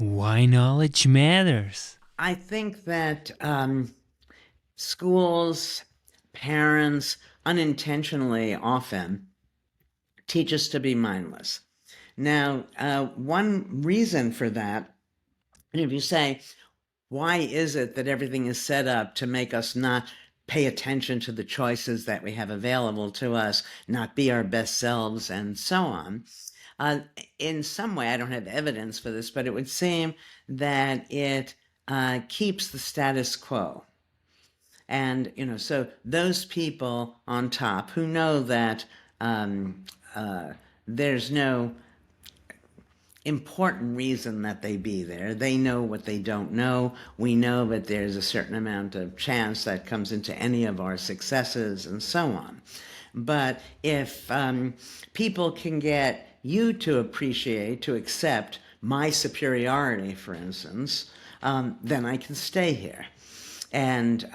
Why knowledge matters. I think that schools, parents, unintentionally often teach us to be mindless. Now, one reason for that, and if you say, why is it that everything is set up to make us not pay attention to the choices that we have available to us, not be our best selves, and so on? Uh, in some way, I don't have evidence for this, but it would seem that it keeps the status quo. And, so those people on top who know that um, there's no important reason that they be there. They know what they don't know. We know that there's a certain amount of chance that comes into any of our successes and so on. But if people can get you to appreciate, to accept my superiority, for instance, then I can stay here. And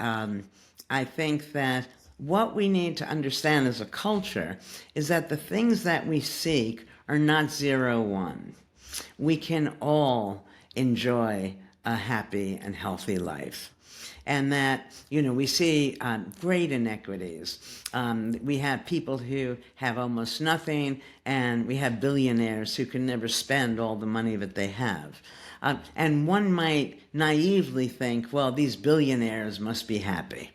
I think that what we need to understand as a culture is that the things that we seek are not 0, 1. We can all enjoy a happy and healthy life. And that, we see great inequities. We have people who have almost nothing, and we have billionaires who can never spend all the money that they have. And one might naively think, well, these billionaires must be happy.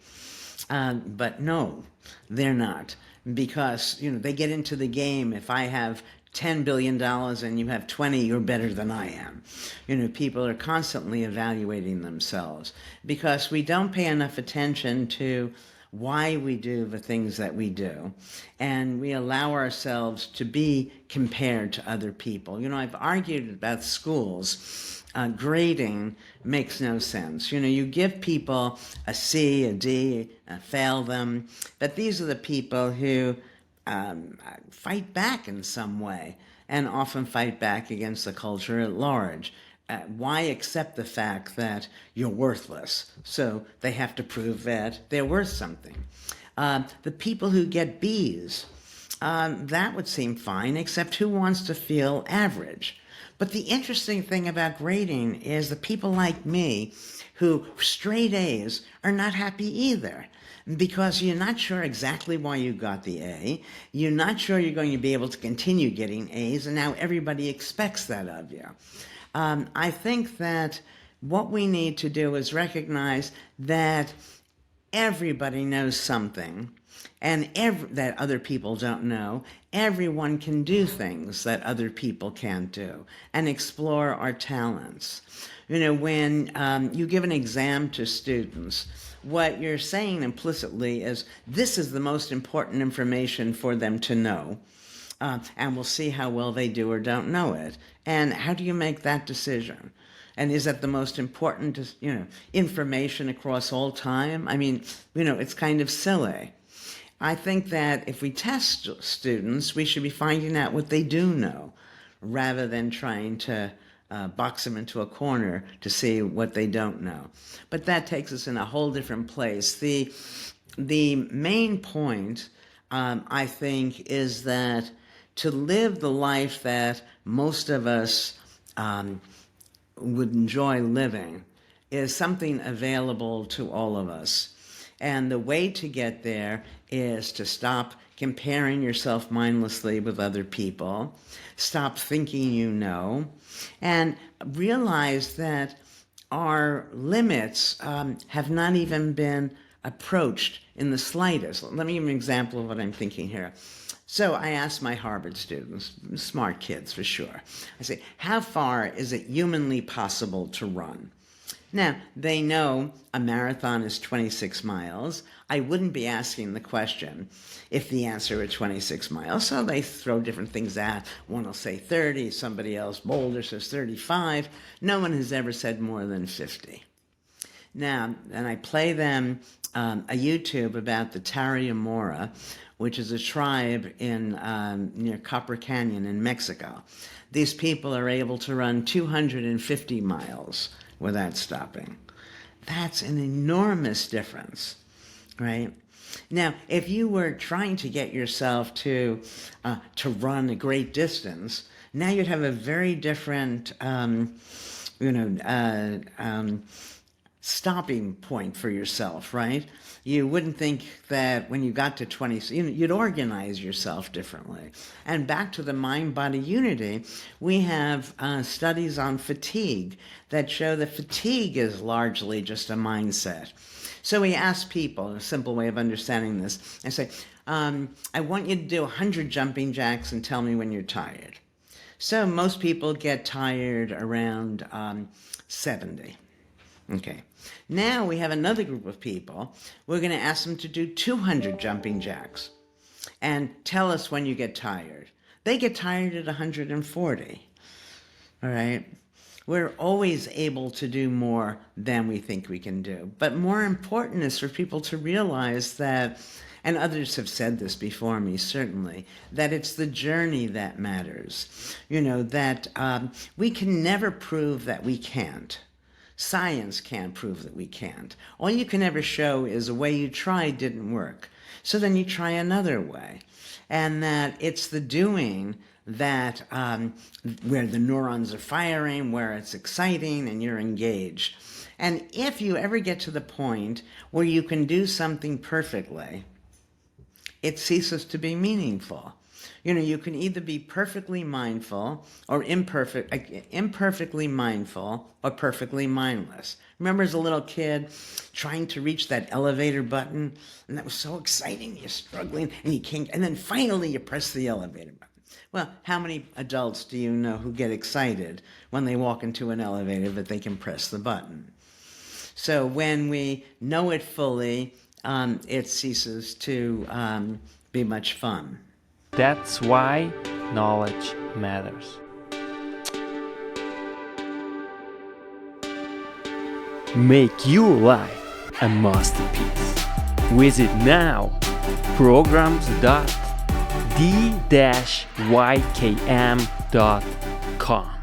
But no, they're not, because they get into the game. If I have $10 billion and you have 20, you're better than I am. People are constantly evaluating themselves because we don't pay enough attention to why we do the things that we do, and we allow ourselves to be compared to other people. I've argued about schools. Grading makes no sense. You give people a C, a D, fail them, but these are the people who fight back in some way, and often fight back against the culture at large. Why accept the fact that you're worthless? So they have to prove that they're worth something. The people who get Bs, that would seem fine, except who wants to feel average? But the interesting thing about grading is the people like me who straight A's are not happy either, because you're not sure exactly why you got the A. You're not sure you're going to be able to continue getting A's, and now everybody expects that of you. I think that what we need to do is recognize that everybody knows something, and that other people don't know. Everyone can do things that other people can't do, and explore our talents. When you give an exam to students, what you're saying implicitly is this is the most important information for them to know, and we'll see how well they do or don't know it. And how do you make that decision? And is that the most important, information across all time? I mean, it's kind of silly. I think that if we test students, we should be finding out what they do know, rather than trying to box them into a corner to see what they don't know. But that takes us in a whole different place. The main point, I think, is that to live the life that most of us would enjoy living is something available to all of us. And the way to get there is to stop comparing yourself mindlessly with other people, stop thinking you know, and realize that our limits have not even been approached in the slightest. Let me give you an example of what I'm thinking here. So I asked my Harvard students, smart kids for sure, I say, how far is it humanly possible to run? Now, they know a marathon is 26 miles. I wouldn't be asking the question if the answer were 26 miles, so they throw different things out. One will say 30, somebody else, bolder, says 35. No one has ever said more than 50. Now, and I play them a YouTube about the Tarahumara, which is a tribe in near Copper Canyon in Mexico. These people are able to run 250 miles without stopping. That's an enormous difference, right? Now, if you were trying to get yourself to run a great distance, now you'd have a very different stopping point for yourself, right? You wouldn't think that when you got to 20, you'd organize yourself differently. And back to the mind-body unity, we have studies on fatigue that show that fatigue is largely just a mindset. So we ask people, a simple way of understanding this, I say, I want you to do 100 jumping jacks and tell me when you're tired. So most people get tired around 70. Okay. Now we have another group of people. We're going to ask them to do 200 jumping jacks and tell us when you get tired. They get tired at 140. All right. We're always able to do more than we think we can do. But more important is for people to realize that, and others have said this before me, certainly, that it's the journey that matters. That we can never prove that we can't. Science can't prove that we can't. All you can ever show is a way you tried didn't work. So then you try another way. And that it's the doing that where the neurons are firing, where it's exciting and you're engaged. And if you ever get to the point where you can do something perfectly, it ceases to be meaningful. You can either be perfectly mindful or imperfectly mindful or perfectly mindless. Remember as a little kid trying to reach that elevator button, and that was so exciting, you're struggling, and you can't, and then finally you press the elevator button. Well, how many adults do you know who get excited when they walk into an elevator that they can press the button? So when we know it fully, it ceases to be much fun. That's why knowledge matters. Make your life a masterpiece. Visit now programs.the-ykm.com.